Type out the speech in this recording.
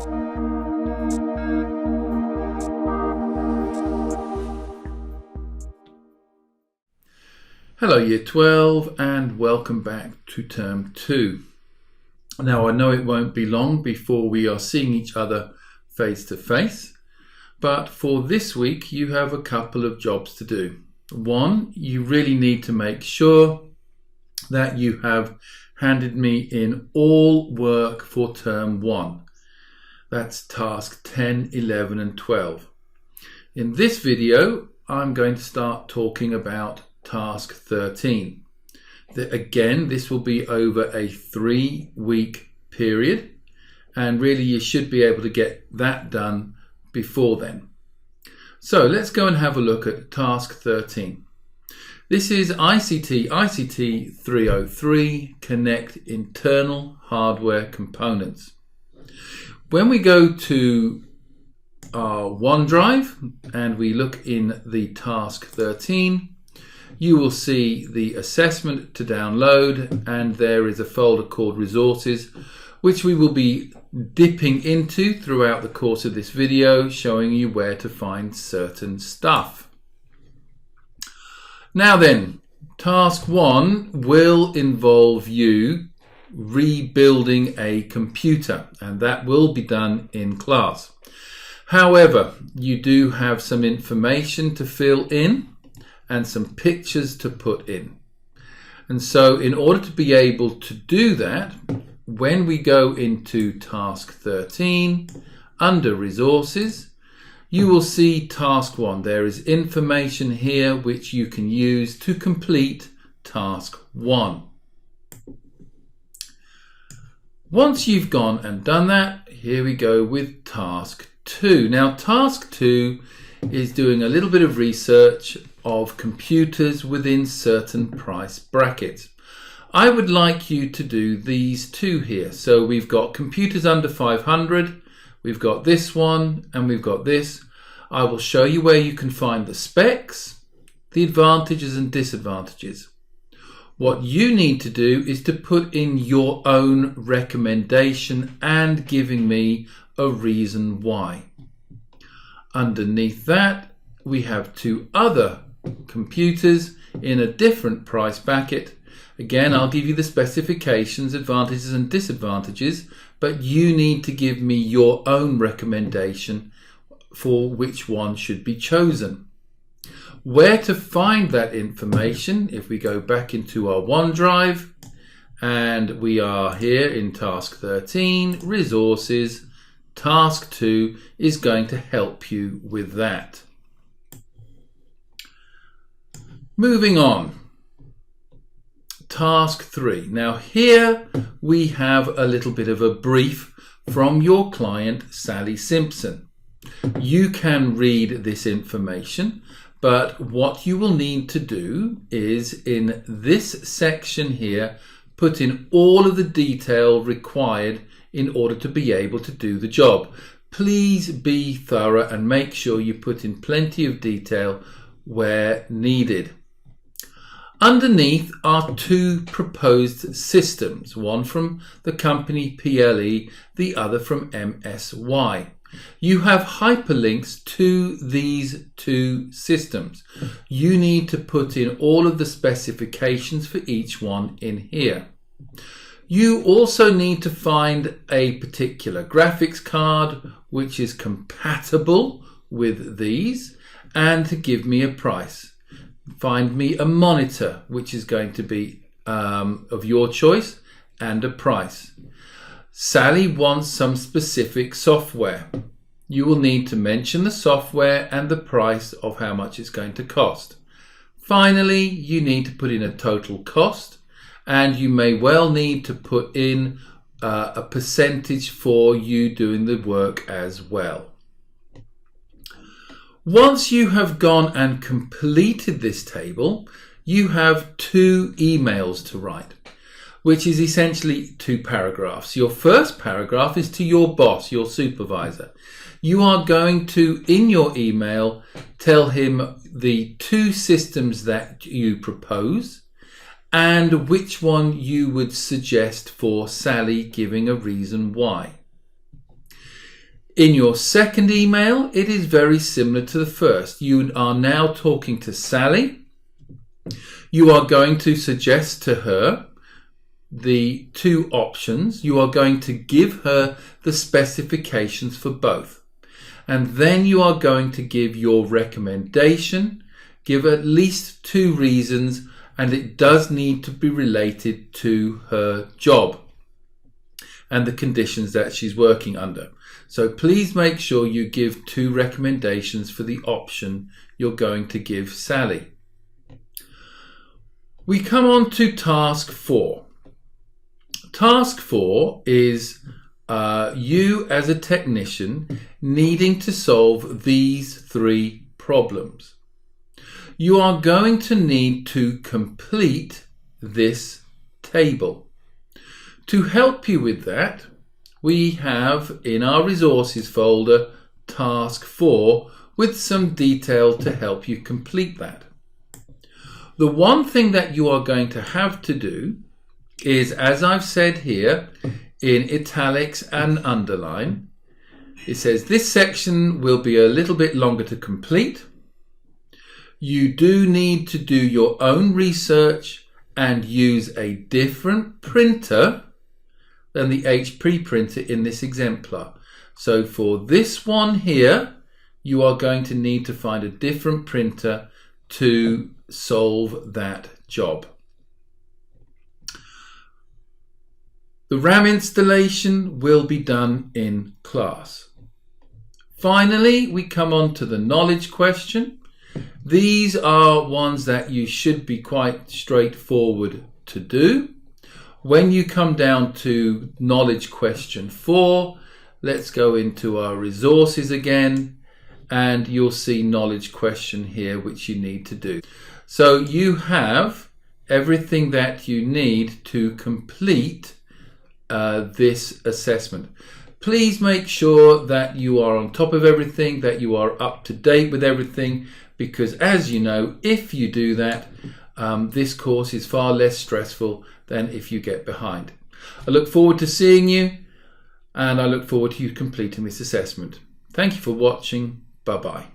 Hello Year 12 and welcome back to Term 2. Now I know it won't be long before we are seeing each other face to face, but for this week you have a couple of jobs to do. One, you really need to make sure that you have handed me in all work for Term 1. That's task 10, 11 and 12. In this video I'm going to start talking about task 13. Again, this will be over a 3-week period, and really you should be able to get that done before then. So let's go and have a look at task 13. This is ICTICT303, connect internal hardware components. When we go to our OneDrive and we look in the task 13, you will see the assessment to download, and there is a folder called resources, which we will be dipping into throughout the course of this video, showing you where to find certain stuff. Now then, task 1 will involve you rebuilding a computer, and that will be done in class. However, you do have some information to fill in and some pictures to put in. And so in order to be able to do that, when we go into task 13, under resources, you will see task 1. There is information here which you can use to complete task 1. Once you've gone and done that, here we go with task 2. Now task 2 is doing a little bit of research of computers within certain price brackets. I would like you to do these two here. So we've got computers under 500, we've got this one, and we've got this. I will show you where you can find the specs, the advantages and disadvantages. What you need to do is to put in your own recommendation and giving me a reason why. Underneath that, we have two other computers in a different price bracket. Again, I'll give you the specifications, advantages and disadvantages, but you need to give me your own recommendation for which one should be chosen. Where to find that information, if we go back into our OneDrive, and we are here in task 13, resources, task 2 is going to help you with that. Moving on, task 3. Now here we have a little bit of a brief from your client Sally Simpson. You can read this information, but what you will need to do is in this section here put in all of the detail required in order to be able to do the job. Please be thorough and make sure you put in plenty of detail where needed. Underneath are two proposed systems, one from the company PLE, the other from MSY. You have hyperlinks to these two systems. You need to put in all of the specifications for each one in here. You also need to find a particular graphics card which is compatible with these and to give me a price. Find me a monitor which is going to be of your choice and a price. Sally wants some specific software. You will need to mention the software and the price of how much it's going to cost. Finally, you need to put in a total cost, and you may well need to put in a percentage for you doing the work as well. Once you have gone and completed this table, you have two emails to write, which is essentially two paragraphs. Your first paragraph is to your boss, your supervisor. You are going to, in your email, tell him the two systems that you propose and which one you would suggest for Sally, giving a reason why. In your second email, it is very similar to the first. You are now talking to Sally. You are going to suggest to her the two options. You are going to give her the specifications for both. And then you are going to give your recommendation. Give at least 2 reasons, and it does need to be related to her job and the conditions that she's working under. So please make sure you give 2 recommendations for the option you're going to give Sally. We come on to task 4. Task 4 is you as a technician needing to solve these 3 problems. You are going to need to complete this table. To help you with that, we have in our resources folder task 4 with some detail to help you complete that. The one thing that you are going to have to do is, as I've said here in italics and underline, it says this section will be a little bit longer to complete. You do need to do your own research and use a different printer than the HP printer in this exemplar. So for this one here, you are going to need to find a different printer to solve that job. The RAM installation will be done in class. Finally, we come on to the knowledge question. These are ones that you should be quite straightforward to do. When you come down to knowledge question 4, let's go into our resources again, and you'll see knowledge question here which you need to do. So you have everything that you need to complete this assessment. Please make sure that you are on top of everything, that you are up to date with everything, because as you know, if you do that, this course is far less stressful than if you get behind. I look forward to seeing you, and I look forward to you completing this assessment. Thank you for watching. Bye-bye.